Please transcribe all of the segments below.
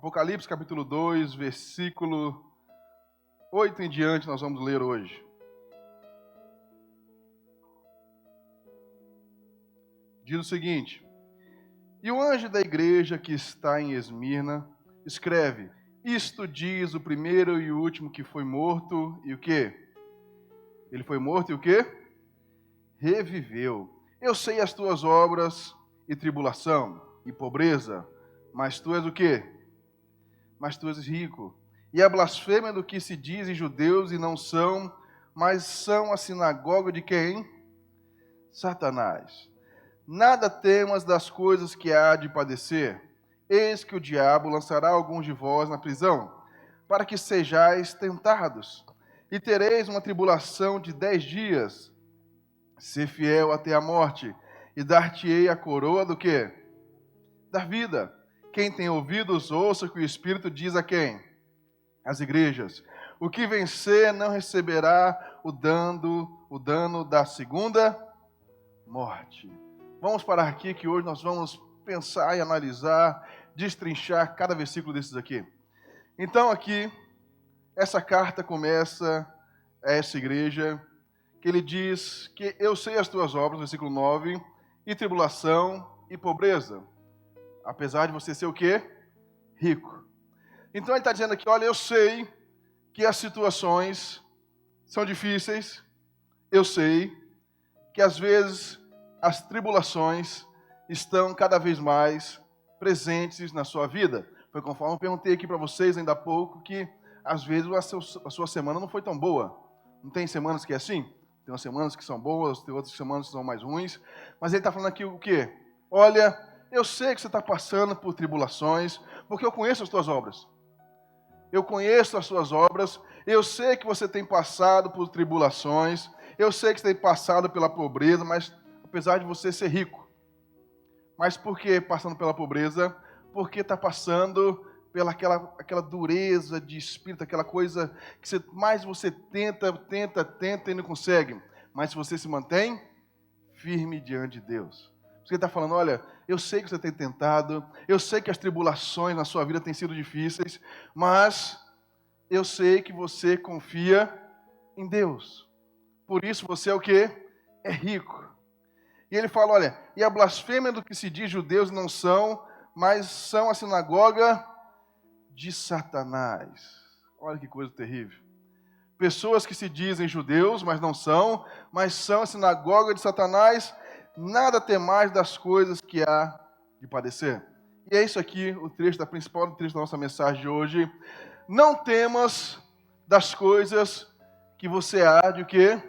Apocalipse capítulo 2, versículo 8 em diante, nós vamos ler hoje. Diz o seguinte: E o anjo da igreja que está em Esmirna escreve: Isto diz o primeiro e o último que foi morto, e o quê? Ele foi morto e o quê? Reviveu. Eu sei as tuas obras e tribulação e pobreza, mas tu és o quê? Mas tu és rico. E a blasfêmia do que se dizem judeus e não são, mas são a sinagoga de quem? Satanás. Nada temas das coisas que há de padecer. Eis que o diabo lançará alguns de vós na prisão, para que sejais tentados. E tereis uma tribulação de 10 dias. Ser fiel até a morte, e dar-te-ei a coroa do quê? Da vida. Quem tem ouvidos, ouça o que o Espírito diz a quem? Às igrejas. O que vencer não receberá o dano da segunda morte. Vamos parar aqui que hoje nós vamos pensar e analisar, destrinchar cada versículo desses aqui. Então aqui, essa carta começa a essa igreja, que ele diz que eu sei as tuas obras, versículo 9, e tribulação e pobreza, apesar de você ser o quê? Rico. Então ele está dizendo aqui, olha, eu sei que as situações são difíceis, eu sei que às vezes as tribulações estão cada vez mais presentes na sua vida. Foi conforme eu perguntei aqui para vocês ainda há pouco, que às vezes a sua semana não foi tão boa. Não tem semanas que é assim? Tem umas semanas que são boas, tem outras semanas que são mais ruins. Mas ele está falando aqui o quê? Olha, eu sei que você está passando por tribulações, porque eu conheço as tuas obras. Eu conheço as suas obras, eu sei que você tem passado por tribulações, eu sei que você tem passado pela pobreza, mas apesar de você ser rico. Mas por que passando pela pobreza? Porque está passando pela aquela dureza de espírito, aquela coisa que mais você tenta e não consegue. Mas se você se mantém firme diante de Deus. Você está falando, olha, eu sei que você tem tentado, eu sei que as tribulações na sua vida têm sido difíceis, mas eu sei que você confia em Deus. Por isso você é o quê? É rico. E ele fala, olha, e a blasfêmia do que se diz judeus não são, mas são a sinagoga de Satanás. Olha que coisa terrível. Pessoas que se dizem judeus, mas não são, mas são a sinagoga de Satanás. Nada temais das coisas que há de padecer. E é isso aqui, o principal trecho da nossa mensagem de hoje. Não temas das coisas que você há de o quê?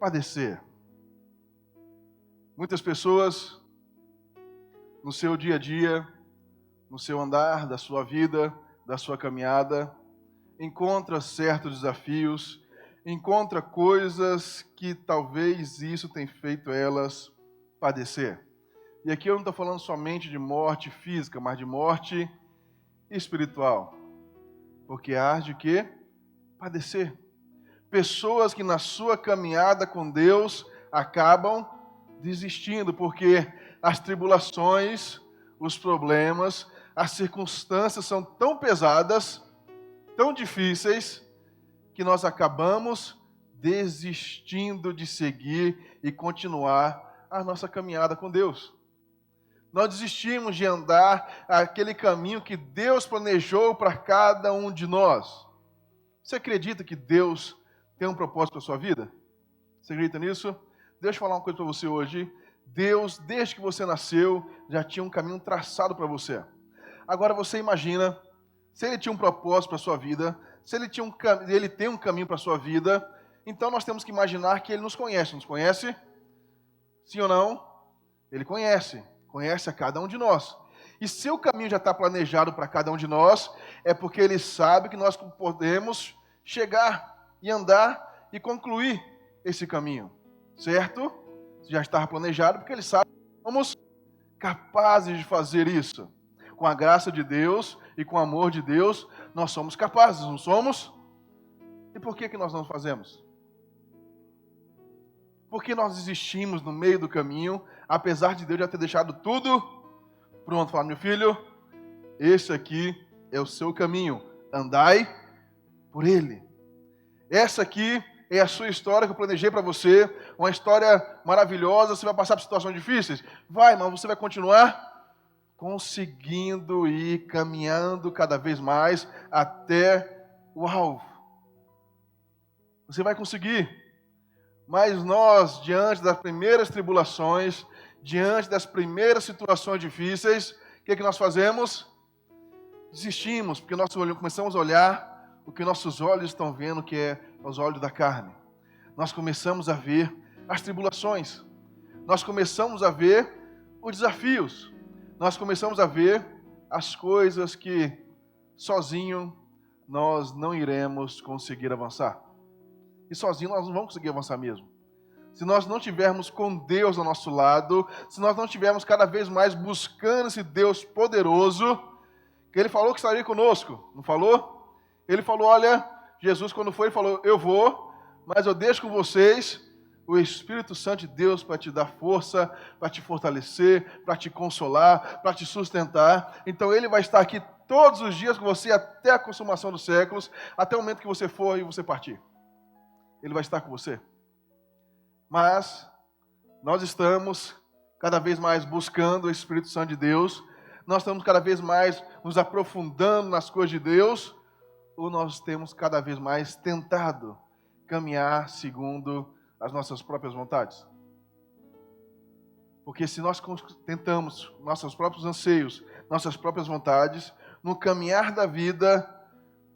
Padecer. Muitas pessoas, no seu dia a dia, no seu andar da sua vida, da sua caminhada, encontra certos desafios, encontra coisas que talvez isso tenha feito elas padecer. E aqui eu não estou falando somente de morte física, mas de morte espiritual. Porque há de quê? Padecer. Pessoas que na sua caminhada com Deus acabam desistindo, porque as tribulações, os problemas, as circunstâncias são tão pesadas, tão difíceis, que nós acabamos desistindo de seguir e continuar a nossa caminhada com Deus. Nós desistimos de andar aquele caminho que Deus planejou para cada um de nós. Você acredita que Deus tem um propósito para a sua vida? Você acredita nisso? Deixa eu falar uma coisa para você hoje. Deus, desde que você nasceu, já tinha um caminho traçado para você. Agora você imagina, se Ele tinha um propósito para a sua vida, se Ele tem um caminho para a sua vida, então nós temos que imaginar que Ele nos conhece. Nos conhece? Sim ou não? Ele conhece a cada um de nós. E se o caminho já está planejado para cada um de nós, é porque Ele sabe que nós podemos chegar e andar e concluir esse caminho. Certo? Já estava planejado, porque Ele sabe que somos capazes de fazer isso. Com a graça de Deus e com o amor de Deus, nós somos capazes, não somos? E por que nós não fazemos? Porque nós desistimos no meio do caminho, apesar de Deus já ter deixado tudo pronto. Fala, meu filho, esse aqui é o seu caminho. Andai por ele. Essa aqui é a sua história que eu planejei para você. Uma história maravilhosa. Você vai passar por situações difíceis? Vai, mas você vai continuar conseguindo ir caminhando cada vez mais até o alvo. Você vai conseguir. Mas nós, diante das primeiras tribulações, diante das primeiras situações difíceis, o que nós fazemos? Desistimos, porque nós começamos a olhar o que nossos olhos estão vendo, que é os olhos da carne. Nós começamos a ver as tribulações. Nós começamos a ver os desafios. Nós começamos a ver as coisas que sozinho nós não iremos conseguir avançar. E sozinho nós não vamos conseguir avançar mesmo. Se nós não tivermos com Deus ao nosso lado, se nós não tivermos cada vez mais buscando esse Deus poderoso, que Ele falou que estaria conosco, não falou? Ele falou, olha, Jesus quando foi, ele falou, eu vou, mas eu deixo com vocês o Espírito Santo de Deus para te dar força, para te fortalecer, para te consolar, para te sustentar. Então Ele vai estar aqui todos os dias com você até a consumação dos séculos, até o momento que você for e você partir. Ele vai estar com você. Mas nós estamos cada vez mais buscando o Espírito Santo de Deus, nós estamos cada vez mais nos aprofundando nas coisas de Deus, ou nós temos cada vez mais tentado caminhar segundo as nossas próprias vontades? Porque se nós tentamos nossos próprios anseios, nossas próprias vontades, no caminhar da vida,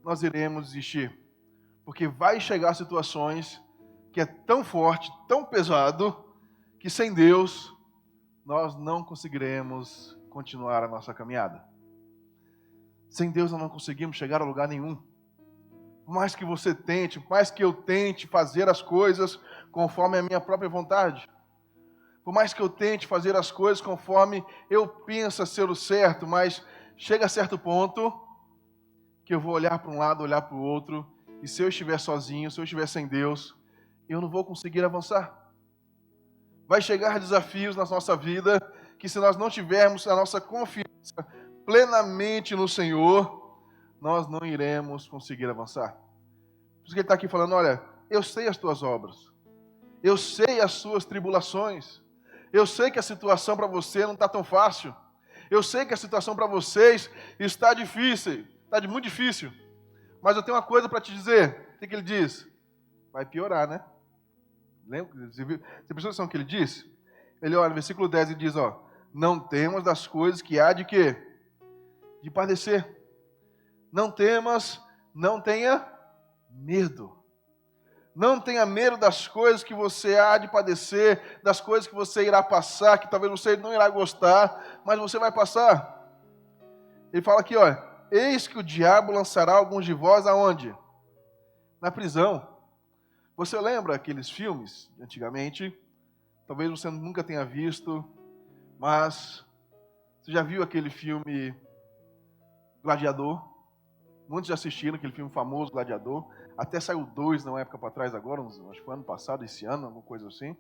nós iremos desistir. Porque vai chegar situações que é tão forte, tão pesado, que sem Deus nós não conseguiremos continuar a nossa caminhada. Sem Deus nós não conseguimos chegar a lugar nenhum. Por mais que você tente, por mais que eu tente fazer as coisas conforme a minha própria vontade, por mais que eu tente fazer as coisas conforme eu penso ser o certo, mas chega a certo ponto que eu vou olhar para um lado, olhar para o outro, e se eu estiver sozinho, se eu estiver sem Deus, eu não vou conseguir avançar. Vai chegar desafios na nossa vida que se nós não tivermos a nossa confiança plenamente no Senhor, nós não iremos conseguir avançar. Por isso que ele está aqui falando, olha, eu sei as tuas obras, eu sei as suas tribulações, eu sei que a situação para você não está tão fácil, eu sei que a situação para vocês está difícil, está muito difícil, mas eu tenho uma coisa para te dizer. O que ele diz? Vai piorar, né? Lembra? Você prestou atenção no que ele disse? Ele olha, no versículo 10, ele diz, ó, não temas das coisas que há de quê? De padecer. Não temas, não tenha medo. Não tenha medo das coisas que você há de padecer, das coisas que você irá passar, que talvez você não irá gostar, mas você vai passar. Ele fala aqui, olha, eis que o diabo lançará alguns de vós aonde? Na prisão. Você lembra aqueles filmes, antigamente? Talvez você nunca tenha visto, mas você já viu aquele filme Gladiador? Muitos já assistiram aquele filme famoso, Gladiador. Até saiu 2 na época para trás agora, acho que foi ano passado, esse ano, alguma coisa assim.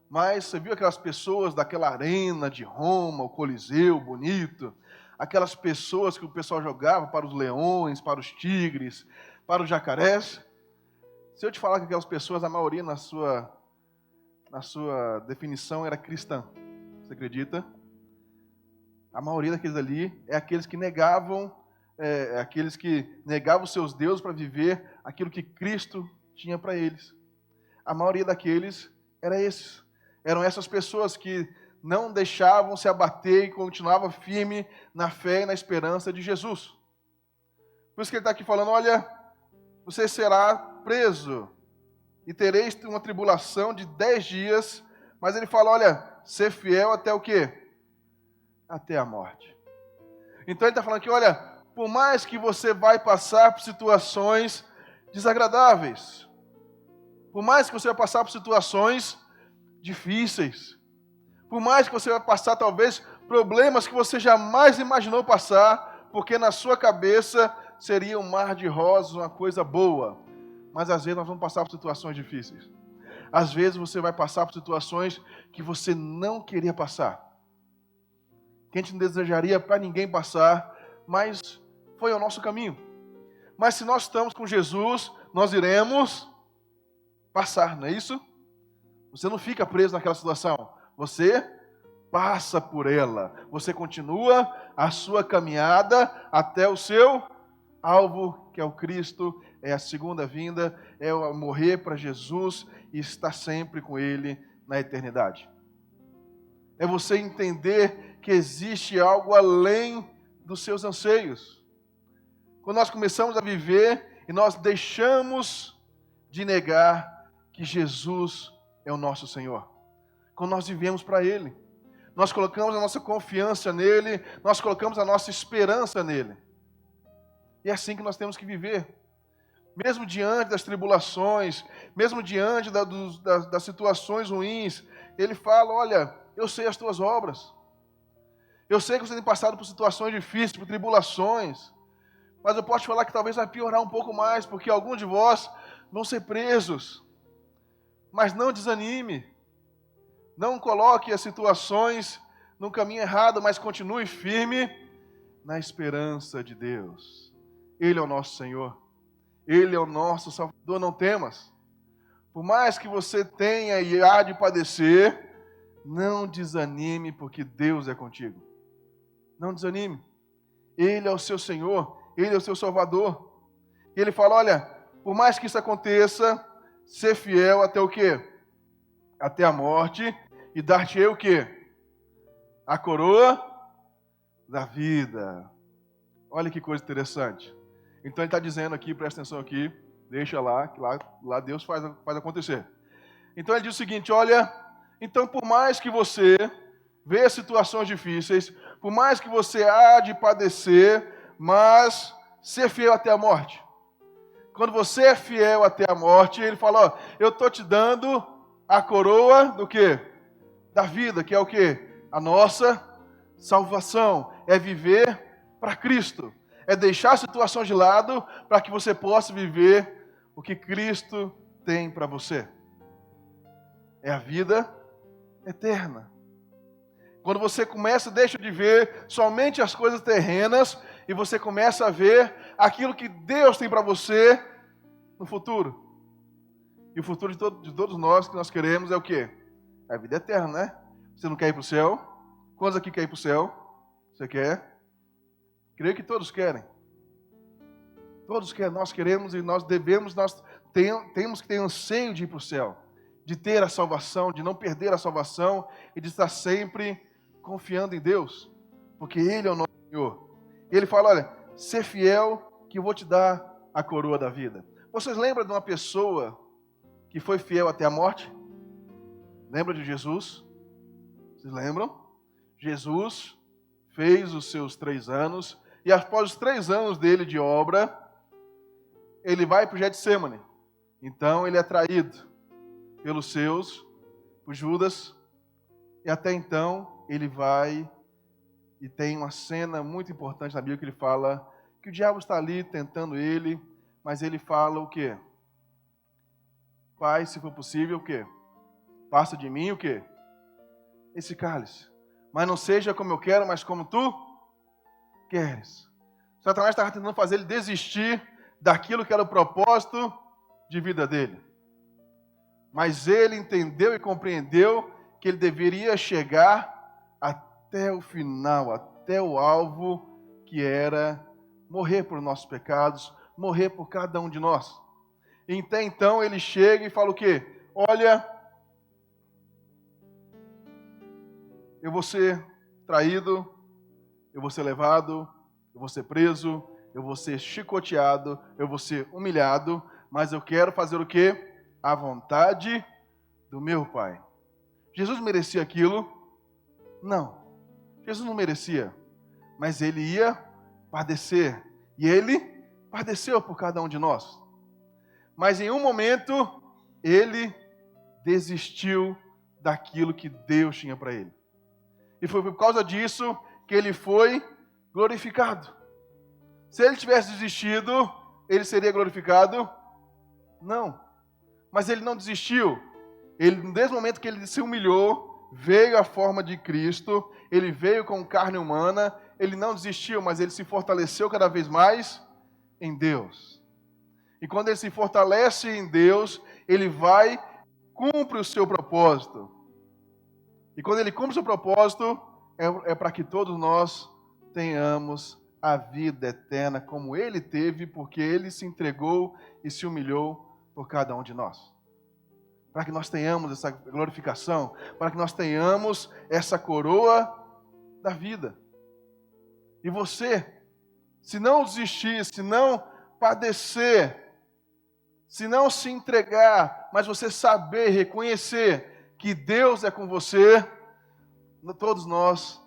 Mas você viu aquelas pessoas daquela arena de Roma, o Coliseu bonito, aquelas pessoas que o pessoal jogava para os leões, para os tigres, para os jacarés. Se eu te falar que aquelas pessoas, a maioria na sua definição era cristã, você acredita? A maioria daqueles ali é aqueles que negavam os seus deuses para viver aquilo que Cristo tinha para eles. A maioria daqueles eram essas pessoas que não deixavam se abater e continuavam firme na fé e na esperança de Jesus. Por isso que ele está aqui falando, olha, você será preso e tereis uma tribulação de 10 dias, mas ele fala, olha, ser fiel até o quê? Até a morte. Então ele está falando aqui, olha, por mais que você vai passar por situações desagradáveis, por mais que você vai passar por situações difíceis, por mais que você vai passar talvez problemas que você jamais imaginou passar, porque na sua cabeça seria um mar de rosas, uma coisa boa, mas às vezes nós vamos passar por situações difíceis. Às vezes você vai passar por situações que você não queria passar, que a gente não desejaria para ninguém passar, mas foi o nosso caminho. Mas se nós estamos com Jesus, nós iremos passar, não é isso? Você não fica preso naquela situação. Você passa por ela. Você continua a sua caminhada até o seu alvo, que é o Cristo, é a segunda vinda, é o morrer para Jesus e estar sempre com Ele na eternidade. É você entender que existe algo além dos seus anseios. Quando nós começamos a viver e nós deixamos de negar que Jesus é o nosso Senhor. Quando nós vivemos para Ele, nós colocamos a nossa confiança nele, nós colocamos a nossa esperança nele. E é assim que nós temos que viver. Mesmo diante das tribulações, mesmo diante das situações ruins, ele fala, olha, eu sei as tuas obras. Eu sei que você tem passado por situações difíceis, por tribulações. Mas eu posso te falar que talvez vai piorar um pouco mais, porque alguns de vós vão ser presos. Mas não desanime. Não coloque as situações no caminho errado, mas continue firme na esperança de Deus. Ele é o nosso Senhor. Ele é o nosso Salvador. Não temas. Por mais que você tenha e há de padecer, não desanime, porque Deus é contigo. Não desanime. Ele é o seu Senhor. Ele é o seu Salvador. E ele fala, olha, por mais que isso aconteça, ser fiel até o quê? Até a morte, e dar-te-ei o quê? A coroa da vida. Olha que coisa interessante. Então ele está dizendo aqui, presta atenção aqui, deixa lá, que lá Deus faz acontecer. Então ele diz o seguinte, olha, então por mais que você vê situações difíceis, por mais que você há de padecer, mas ser fiel até a morte. Quando você é fiel até a morte, ele fala, ó, eu estou te dando a coroa do quê? Da vida, que é o quê? A nossa salvação. É viver para Cristo. É deixar a situação de lado para que você possa viver o que Cristo tem para você. É a vida eterna. Quando você deixa de ver somente as coisas terrenas e você começa a ver aquilo que Deus tem para você no futuro. E o futuro de todos nós que nós queremos é o quê? É a vida eterna, né? Você não quer ir para o céu? Quantos aqui querem ir para o céu? Você quer? Creio que todos querem. Todos querem, nós queremos e nós devemos, temos que ter anseio de ir para o céu. De ter a salvação, de não perder a salvação e de estar sempre confiando em Deus. Porque Ele é o nosso Senhor. E Ele fala, olha, ser fiel que eu vou te dar a coroa da vida. Vocês lembram de uma pessoa que foi fiel até a morte? Lembra de Jesus? Vocês lembram? Jesus fez os seus 3 anos, e após os 3 anos dele de obra, ele vai para o Getsemane. Então ele é traído pelos seus, por Judas, e até então ele vai, e tem uma cena muito importante na Bíblia que ele fala que o diabo está ali tentando ele, mas ele fala o quê? Pai, se for possível, o quê? Passa de mim o quê? Esse cálice. Mas não seja como eu quero, mas como tu queres. Satanás estava tentando fazer ele desistir daquilo que era o propósito de vida dele. Mas ele entendeu e compreendeu que ele deveria chegar até o final, até o alvo, que era morrer por nossos pecados, morrer por cada um de nós. Então ele chega e fala o quê? Olha, eu vou ser traído, eu vou ser levado, eu vou ser preso, eu vou ser chicoteado, eu vou ser humilhado, mas eu quero fazer o quê? A vontade do meu Pai. Jesus merecia aquilo? Não. Jesus não merecia, mas ele ia padecer, e ele padeceu por cada um de nós. Mas em um momento, ele desistiu daquilo que Deus tinha para ele. E foi por causa disso que ele foi glorificado. Se ele tivesse desistido, ele seria glorificado? Não. Mas ele não desistiu. Ele, desde o momento que ele se humilhou, veio a forma de Cristo, ele veio com carne humana, ele não desistiu, mas ele se fortaleceu cada vez mais em Deus. E quando ele se fortalece em Deus, ele vai, cumpre o seu propósito. E quando ele cumpre o seu propósito, é para que todos nós tenhamos a vida eterna como ele teve, porque ele se entregou e se humilhou por cada um de nós. Para que nós tenhamos essa glorificação, para que nós tenhamos essa coroa da vida. E você, se não desistir, se não padecer, se não se entregar, mas você saber, reconhecer que Deus é com você, todos nós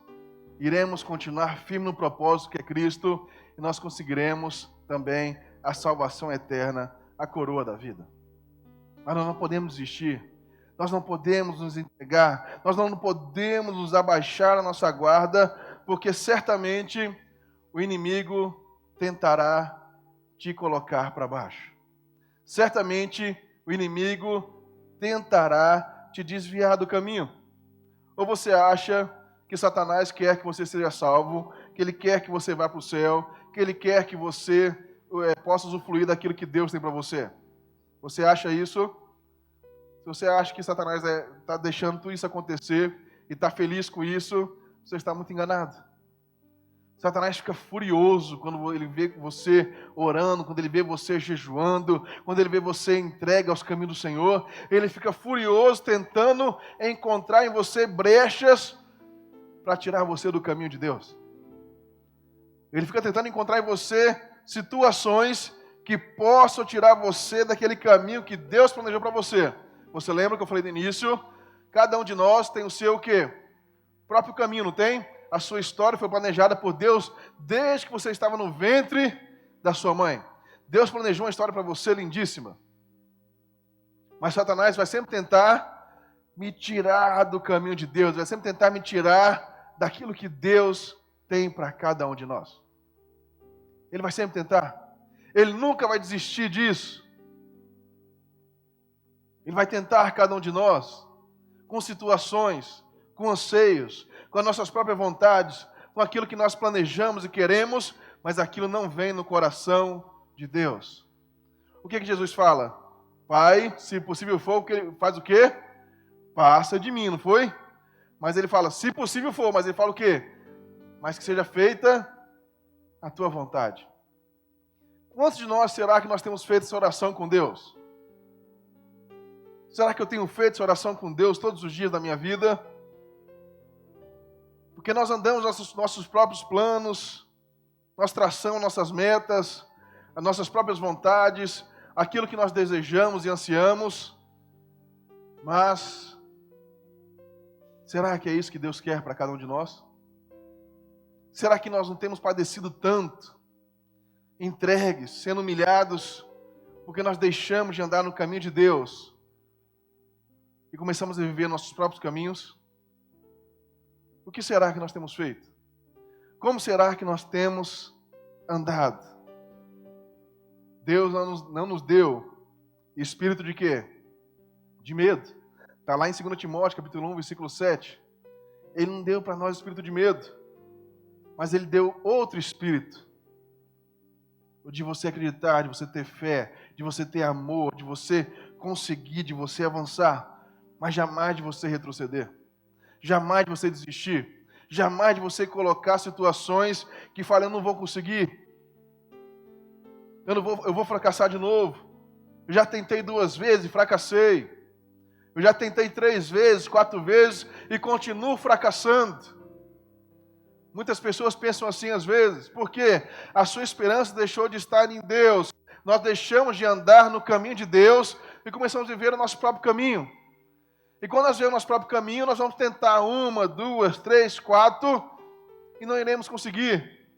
iremos continuar firme no propósito que é Cristo, e nós conseguiremos também a salvação eterna, a coroa da vida. Mas nós não podemos desistir, nós não podemos nos entregar, nós não podemos nos abaixar a nossa guarda, porque certamente o inimigo tentará te colocar para baixo. Certamente o inimigo tentará te desviar do caminho. Ou você acha que Satanás quer que você seja salvo, que ele quer que você vá para o céu, que ele quer que você possa usufruir daquilo que Deus tem para você? Você acha isso? Se você acha que Satanás está deixando tudo isso acontecer e está feliz com isso, você está muito enganado. Satanás fica furioso quando ele vê você orando, quando ele vê você jejuando, quando ele vê você entregue aos caminhos do Senhor. Ele fica furioso tentando encontrar em você brechas para tirar você do caminho de Deus. Ele fica tentando encontrar em você situações que possam tirar você daquele caminho que Deus planejou para você. Você lembra que eu falei no início? Cada um de nós tem o seu o quê? Próprio caminho, não tem? A sua história foi planejada por Deus desde que você estava no ventre da sua mãe. Deus planejou uma história para você lindíssima. Mas Satanás vai sempre tentar me tirar do caminho de Deus, vai sempre tentar me tirar daquilo que Deus tem para cada um de nós. Ele vai sempre tentar. Ele nunca vai desistir disso. Ele vai tentar cada um de nós com situações, com anseios, com as nossas próprias vontades, com aquilo que nós planejamos e queremos, mas aquilo não vem no coração de Deus. O que Jesus fala? Pai, se possível for, ele faz o quê? Passa de mim, não foi? Mas ele fala, se possível for, mas ele fala o quê? Mas que seja feita a tua vontade. Quantos de nós será que nós temos feito essa oração com Deus? Será que eu tenho feito essa oração com Deus todos os dias da minha vida? Porque nós andamos nossos próprios planos, nós traçamos nossas metas, as nossas próprias vontades, aquilo que nós desejamos e ansiamos. Mas, será que é isso que Deus quer para cada um de nós? Será que nós não temos padecido tanto, entregues, sendo humilhados, porque nós deixamos de andar no caminho de Deus e começamos a viver nossos próprios caminhos? O que será que nós temos feito? Como será que nós temos andado? Deus não nos deu espírito de quê? De medo. Está lá em 2 Timóteo, capítulo 1, versículo 7. Ele não deu para nós espírito de medo, mas Ele deu outro espírito. O de você acreditar, de você ter fé, de você ter amor, de você conseguir, de você avançar, mas jamais de você retroceder. Jamais de você desistir, jamais de você colocar situações que falam, eu não vou conseguir, eu vou fracassar de novo. Eu já tentei 2 vezes e fracassei. Eu já tentei 3 vezes, 4 vezes e continuo fracassando. Muitas pessoas pensam assim às vezes, porque a sua esperança deixou de estar em Deus. Nós deixamos de andar no caminho de Deus e começamos a viver o nosso próprio caminho. E quando nós vemos o nosso próprio caminho, nós vamos tentar 1, 2, 3, 4 e não iremos conseguir.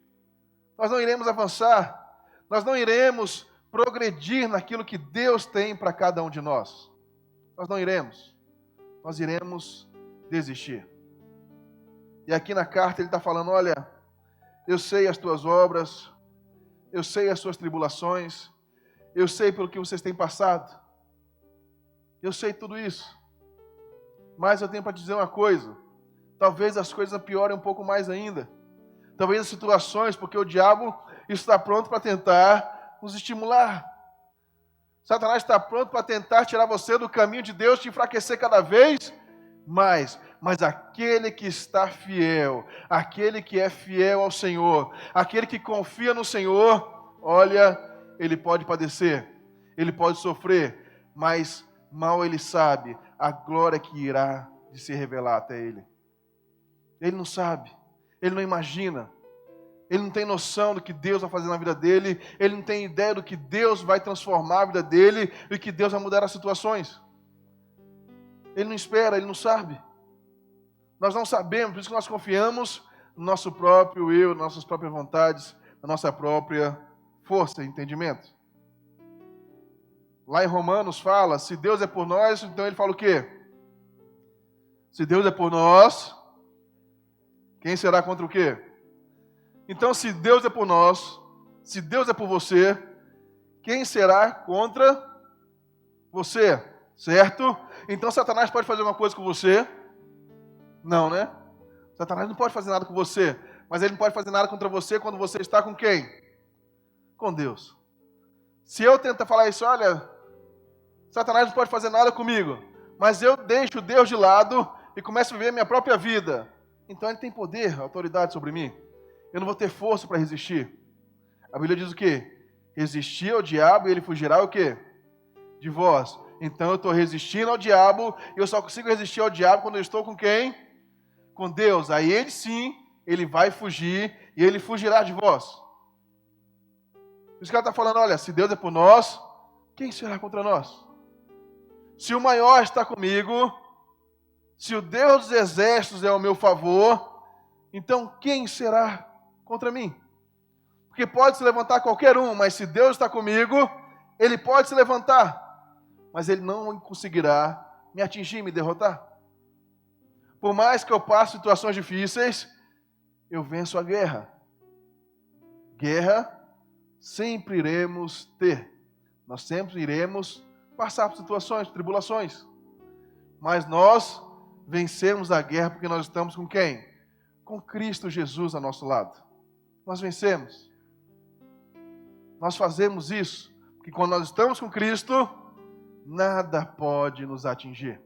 Nós não iremos avançar. Nós não iremos progredir naquilo que Deus tem para cada um de nós. Nós não iremos. Nós iremos desistir. E aqui na carta ele está falando, olha, eu sei as tuas obras, eu sei as suas tribulações, eu sei pelo que vocês têm passado. Eu sei tudo isso. Mas eu tenho para te dizer uma coisa, talvez as coisas piorem um pouco mais ainda. Talvez as situações, porque o diabo está pronto para tentar nos estimular. Satanás está pronto para tentar tirar você do caminho de Deus, te enfraquecer cada vez mais. Mas aquele que está fiel, aquele que é fiel ao Senhor, aquele que confia no Senhor, olha, ele pode padecer, ele pode sofrer, mas mal ele sabe a glória que irá de se revelar até ele. Ele não sabe, ele não imagina. Ele não tem noção do que Deus vai fazer na vida dele. Ele não tem ideia do que Deus vai transformar a vida dele e que Deus vai mudar as situações. Ele não espera, ele não sabe. Nós não sabemos, por isso que nós confiamos no nosso próprio eu, nas nossas próprias vontades, na nossa própria força e entendimento. Lá em Romanos fala, se Deus é por nós, então ele fala o quê? Se Deus é por nós, quem será contra o quê? Então, se Deus é por nós, se Deus é por você, quem será contra você? Certo? Então, Satanás pode fazer alguma coisa com você? Não, né? Satanás não pode fazer nada com você, mas ele não pode fazer nada contra você quando você está com quem? Com Deus. Se eu tentar falar isso, olha, Satanás não pode fazer nada comigo, mas eu deixo Deus de lado e começo a viver a minha própria vida, então ele tem poder, autoridade sobre mim. Eu não vou ter força para resistir. A Bíblia diz o quê? Resistir ao diabo e ele fugirá o quê? De vós. Então eu estou resistindo ao diabo e eu só consigo resistir ao diabo quando eu estou com quem? Com Deus. Aí ele sim, ele vai fugir e ele fugirá de vós. Por isso que ela está falando, olha, se Deus é por nós, quem será contra nós? Se o maior está comigo, se o Deus dos exércitos é ao meu favor, então quem será contra mim? Porque pode se levantar qualquer um, mas se Deus está comigo, ele pode se levantar, mas ele não conseguirá me atingir, me derrotar. Por mais que eu passe situações difíceis, eu venço a guerra. Guerra sempre iremos ter. Nós sempre iremos passar por situações, tribulações. Mas nós vencemos a guerra porque nós estamos com quem? Com Cristo Jesus ao nosso lado. Nós vencemos. Nós fazemos isso, porque quando nós estamos com Cristo, nada pode nos atingir.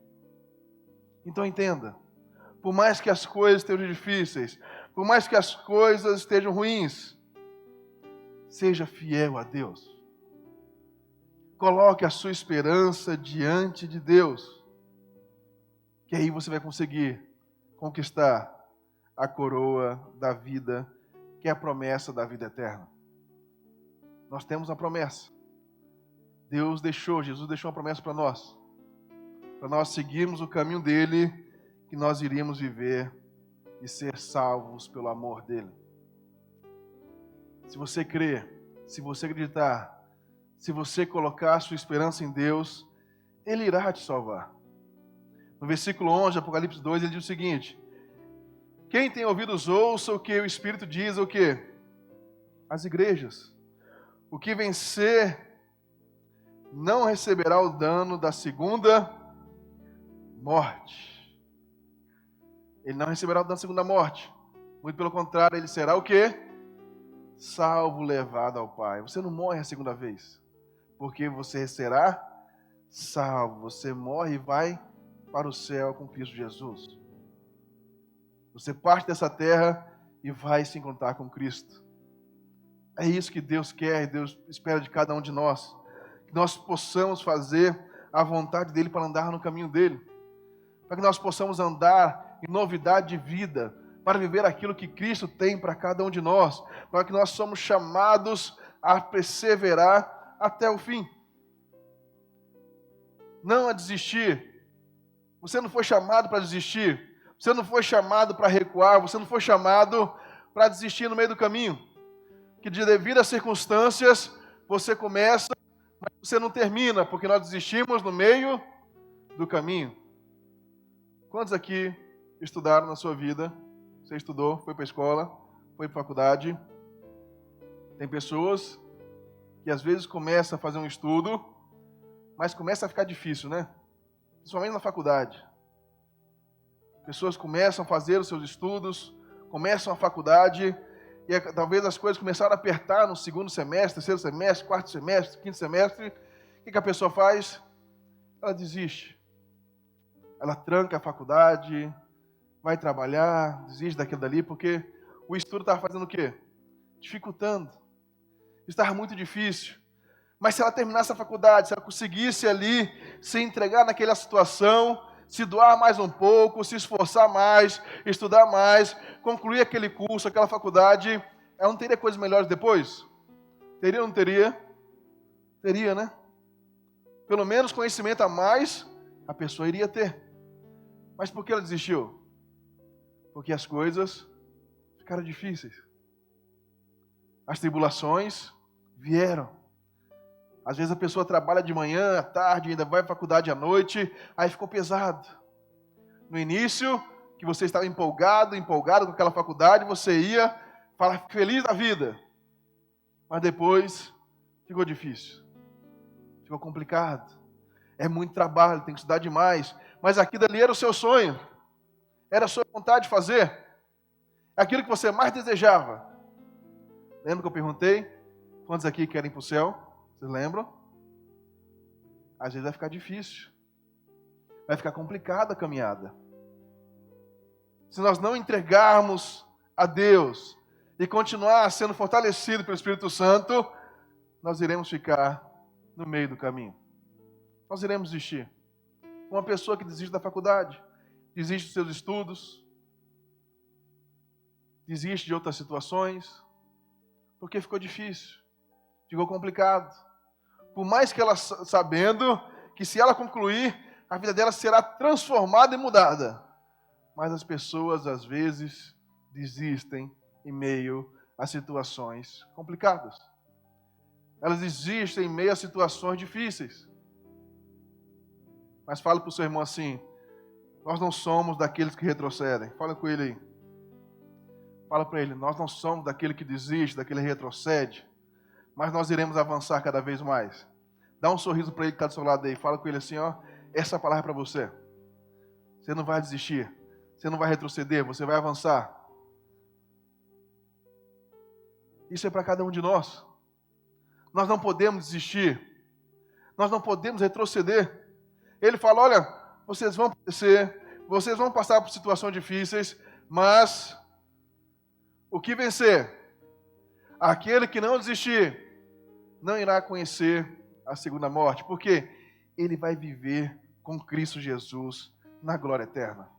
Então entenda, por mais que as coisas estejam difíceis, por mais que as coisas estejam ruins, seja fiel a Deus. Coloque a sua esperança diante de Deus, que aí você vai conseguir conquistar a coroa da vida, que é a promessa da vida eterna. Nós temos a promessa. Jesus deixou uma promessa para nós seguirmos o caminho dele, que nós iríamos viver e ser salvos pelo amor dele. Se você crer, se você acreditar, se você colocar a sua esperança em Deus, ele irá te salvar. No versículo 11 de Apocalipse 2, ele diz o seguinte: quem tem ouvidos ouça o que o Espírito diz, o quê? As igrejas. O que vencer não receberá o dano da segunda morte. Ele não receberá o dano da segunda morte. Muito pelo contrário, ele será o quê? Salvo, levado ao Pai. Você não morre a segunda vez, porque você será salvo. Você morre e vai para o céu com Cristo Jesus. Você parte dessa terra e vai se encontrar com Cristo. É isso que Deus quer e Deus espera de cada um de nós. Que nós possamos fazer a vontade dEle para andar no caminho dEle. Para que nós possamos andar em novidade de vida, para viver aquilo que Cristo tem para cada um de nós. Para que nós somos chamados a perseverar até o fim. Não a desistir. Você não foi chamado para desistir. Você não foi chamado para recuar. Você não foi chamado para desistir no meio do caminho. Que devido às circunstâncias, você começa, mas você não termina, porque nós desistimos no meio do caminho. Quantos aqui estudaram na sua vida? Você estudou, foi para a escola, foi para a faculdade. Tem pessoas que às vezes começam a fazer um estudo, mas começa a ficar difícil, né? Principalmente na faculdade. Pessoas começam a fazer os seus estudos, começam a faculdade, e talvez as coisas começaram a apertar no segundo semestre, terceiro semestre, quarto semestre, quinto semestre, o que a pessoa faz? Ela desiste. Ela tranca a faculdade, vai trabalhar, desiste daquilo dali, porque o estudo estava fazendo o quê? Dificultando. Estava muito difícil. Mas se ela terminasse a faculdade, se ela conseguisse ali se entregar naquela situação, se doar mais um pouco, se esforçar mais, estudar mais, concluir aquele curso, aquela faculdade, ela não teria coisas melhores depois? Teria ou não teria? Teria, né? Pelo menos conhecimento a mais a pessoa iria ter. Mas por que ela desistiu? Porque as coisas ficaram difíceis. As tribulações vieram. Às vezes a pessoa trabalha de manhã, à tarde, ainda vai à faculdade à noite, aí ficou pesado. No início, que você estava empolgado com aquela faculdade, você ia falar feliz da vida. Mas depois ficou difícil. Ficou complicado. É muito trabalho, tem que estudar demais. Mas aquilo ali era o seu sonho. Era a sua vontade de fazer. Aquilo que você mais desejava. Lembra que eu perguntei? Quantos aqui querem ir para o céu? Vocês lembram? Às vezes vai ficar difícil. Vai ficar complicada a caminhada. Se nós não entregarmos a Deus e continuar sendo fortalecido pelo Espírito Santo, nós iremos ficar no meio do caminho. Nós iremos desistir. Uma pessoa que desiste da faculdade, desiste dos seus estudos, desiste de outras situações, porque ficou difícil, ficou complicado. Por mais que ela sabendo que se ela concluir, a vida dela será transformada e mudada. Mas as pessoas, às vezes, desistem em meio a situações complicadas. Elas desistem em meio a situações difíceis. Mas fala para o seu irmão assim, nós não somos daqueles que retrocedem. Fala com ele aí. Fala para ele, nós não somos daquele que desiste, daquele que retrocede, mas nós iremos avançar cada vez mais. Dá um sorriso para ele que está do seu lado aí. Fala com ele assim, ó, essa palavra é para você. Você não vai desistir, você não vai retroceder, você vai avançar. Isso é para cada um de nós. Nós não podemos desistir, nós não podemos retroceder. Ele fala, olha, vocês vão padecer, vocês vão passar por situações difíceis, mas o que vencer? Aquele que não desistir, não irá conhecer a segunda morte, porque ele vai viver com Cristo Jesus na glória eterna.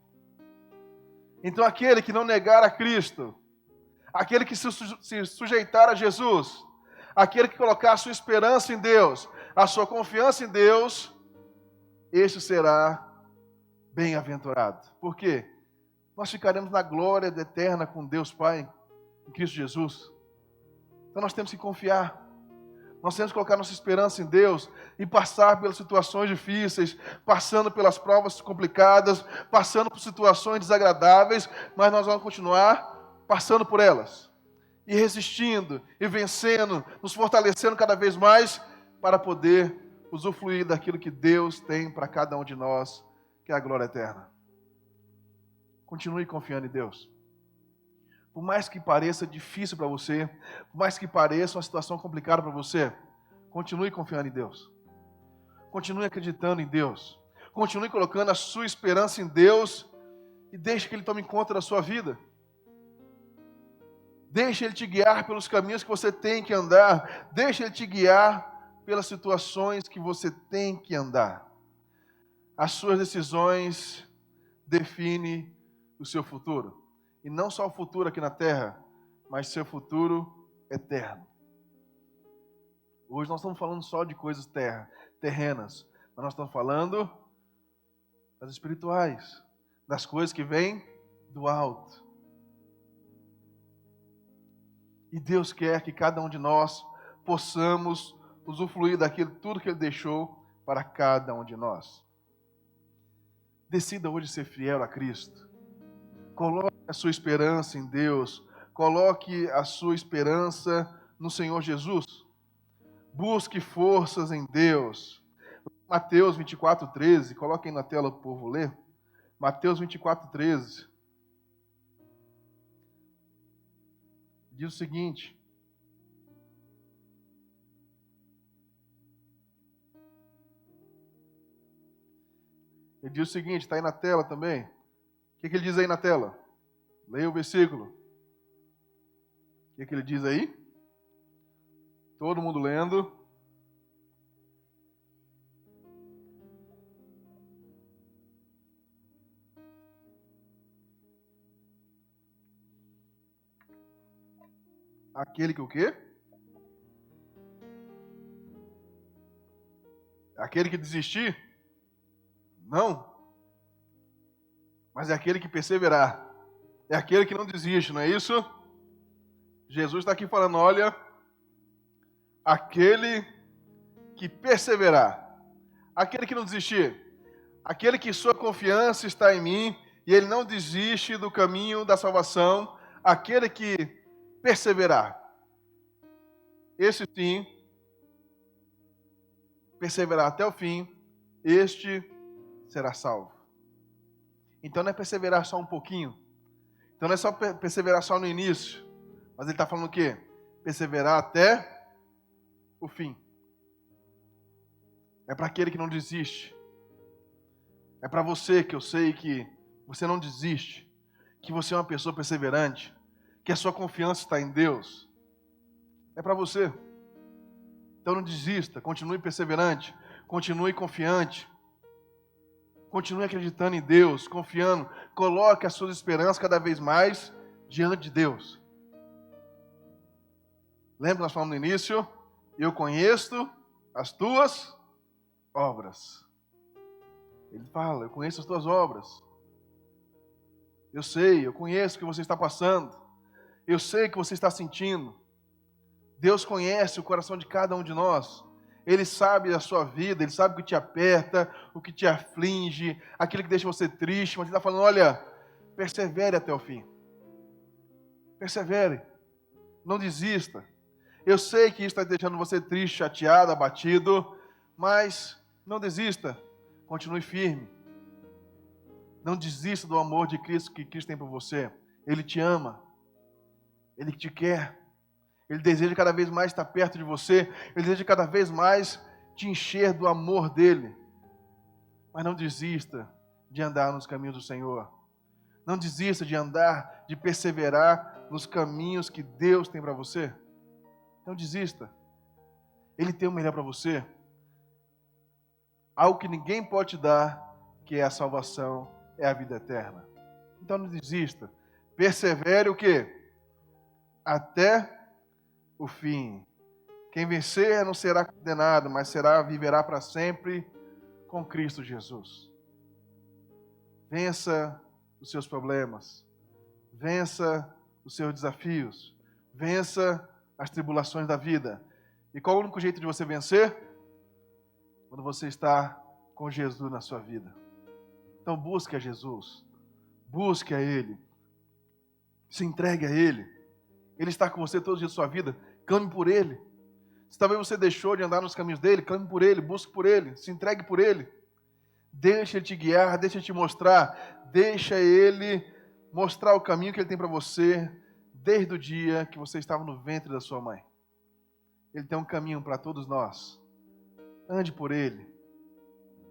Então aquele que não negar a Cristo, aquele que se sujeitar a Jesus, aquele que colocar a sua esperança em Deus, a sua confiança em Deus, este será bem-aventurado. Por quê? Nós ficaremos na glória eterna com Deus Pai, em Cristo Jesus. Então nós temos que confiar. Nós temos que colocar nossa esperança em Deus e passar pelas situações difíceis, passando pelas provas complicadas, passando por situações desagradáveis, mas nós vamos continuar passando por elas. E resistindo, e vencendo, nos fortalecendo cada vez mais para poder usufruir daquilo que Deus tem para cada um de nós, que é a glória eterna. Continue confiando em Deus. Por mais que pareça difícil para você, por mais que pareça uma situação complicada para você, continue confiando em Deus. Continue acreditando em Deus. Continue colocando a sua esperança em Deus e deixe que Ele tome conta da sua vida. Deixe Ele te guiar pelos caminhos que você tem que andar. Deixe Ele te guiar pelas situações que você tem que andar. As suas decisões definem o seu futuro. E não só o futuro aqui na terra, mas seu futuro eterno. Hoje nós estamos falando só de coisas terrenas, mas nós estamos falando das espirituais, das coisas que vêm do alto. E Deus quer que cada um de nós possamos usufruir daquilo tudo que Ele deixou para cada um de nós. Decida hoje ser fiel a Cristo. Coloque a sua esperança em Deus. Coloque a sua esperança no Senhor Jesus. Busque forças em Deus. Mateus 24:13. Coloquem na tela para o povo ler. Mateus 24:13. diz o seguinte: ele diz o seguinte, está aí na tela também. O que ele diz aí na tela? Leia o versículo. O que ele diz aí? Todo mundo lendo. Aquele que o quê? Aquele que desistir? Não. Mas é aquele que perseverar. É aquele que não desiste, não é isso? Jesus está aqui falando, olha, aquele que perseverar, aquele que não desistir, aquele que sua confiança está em mim e ele não desiste do caminho da salvação, aquele que perseverar, esse sim, perseverar até o fim, este será salvo. Então não é perseverar só um pouquinho, então não é só perseverar só no início, mas ele está falando o quê? Perseverar até o fim. É para aquele que não desiste. É para você que eu sei que você não desiste, que você é uma pessoa perseverante, que a sua confiança está em Deus. É para você. Então não desista, continue perseverante, continue confiante, continue acreditando em Deus, confiando, coloque as suas esperanças cada vez mais diante de Deus. Lembra que nós falamos no início? Eu conheço as tuas obras. Ele fala, eu conheço as tuas obras. Eu sei, eu conheço o que você está passando. Eu sei o que você está sentindo. Deus conhece o coração de cada um de nós. Ele sabe a sua vida, Ele sabe o que te aperta, o que te aflige, aquilo que deixa você triste. Mas Ele está falando, olha, persevere até o fim. Persevere. Não desista. Eu sei que isso está deixando você triste, chateado, abatido, mas não desista. Continue firme. Não desista do amor de Cristo que Cristo tem por você. Ele te ama. Ele te quer. Ele deseja cada vez mais estar perto de você. Ele deseja cada vez mais te encher do amor dele. Mas não desista de andar nos caminhos do Senhor. Não desista de andar, de perseverar nos caminhos que Deus tem para você. Não desista. Ele tem o melhor para você. Algo que ninguém pode te dar, que é a salvação, é a vida eterna. Então não desista. Persevere o quê? Até o fim. Quem vencer não será condenado, mas viverá para sempre com Cristo Jesus. Vença os seus problemas. Vença os seus desafios. Vença as tribulações da vida. E qual é o único jeito de você vencer? Quando você está com Jesus na sua vida. Então busque a Jesus. Busque a Ele. Se entregue a Ele. Ele está com você todos os dias da sua vida. Clame por Ele. Se talvez você deixou de andar nos caminhos dEle, clame por Ele, busque por Ele, se entregue por Ele. Deixa Ele te guiar, deixa Ele te mostrar, deixa Ele mostrar o caminho que Ele tem para você, desde o dia que você estava no ventre da sua mãe. Ele tem um caminho para todos nós. Ande por Ele,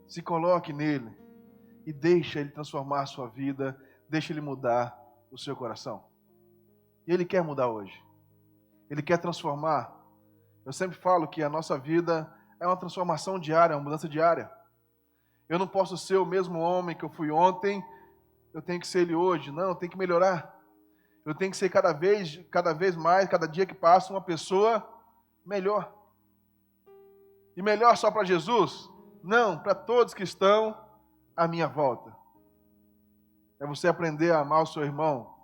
se coloque nele e deixa Ele transformar a sua vida, deixa Ele mudar o seu coração. E Ele quer mudar hoje. Ele quer transformar. Eu sempre falo que a nossa vida é uma transformação diária, uma mudança diária. Eu não posso ser o mesmo homem que eu fui ontem, eu tenho que ser ele hoje. Não, eu tenho que melhorar. Eu tenho que ser cada vez mais, cada dia que passa, uma pessoa melhor. E melhor só para Jesus? Não, para todos que estão à minha volta. É você aprender a amar o seu irmão.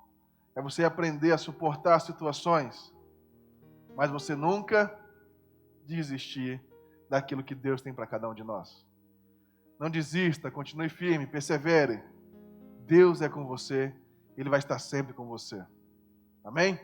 É você aprender a suportar situações. Mas você nunca desistir daquilo que Deus tem para cada um de nós. Não desista, continue firme, persevere. Deus é com você, Ele vai estar sempre com você. Amém?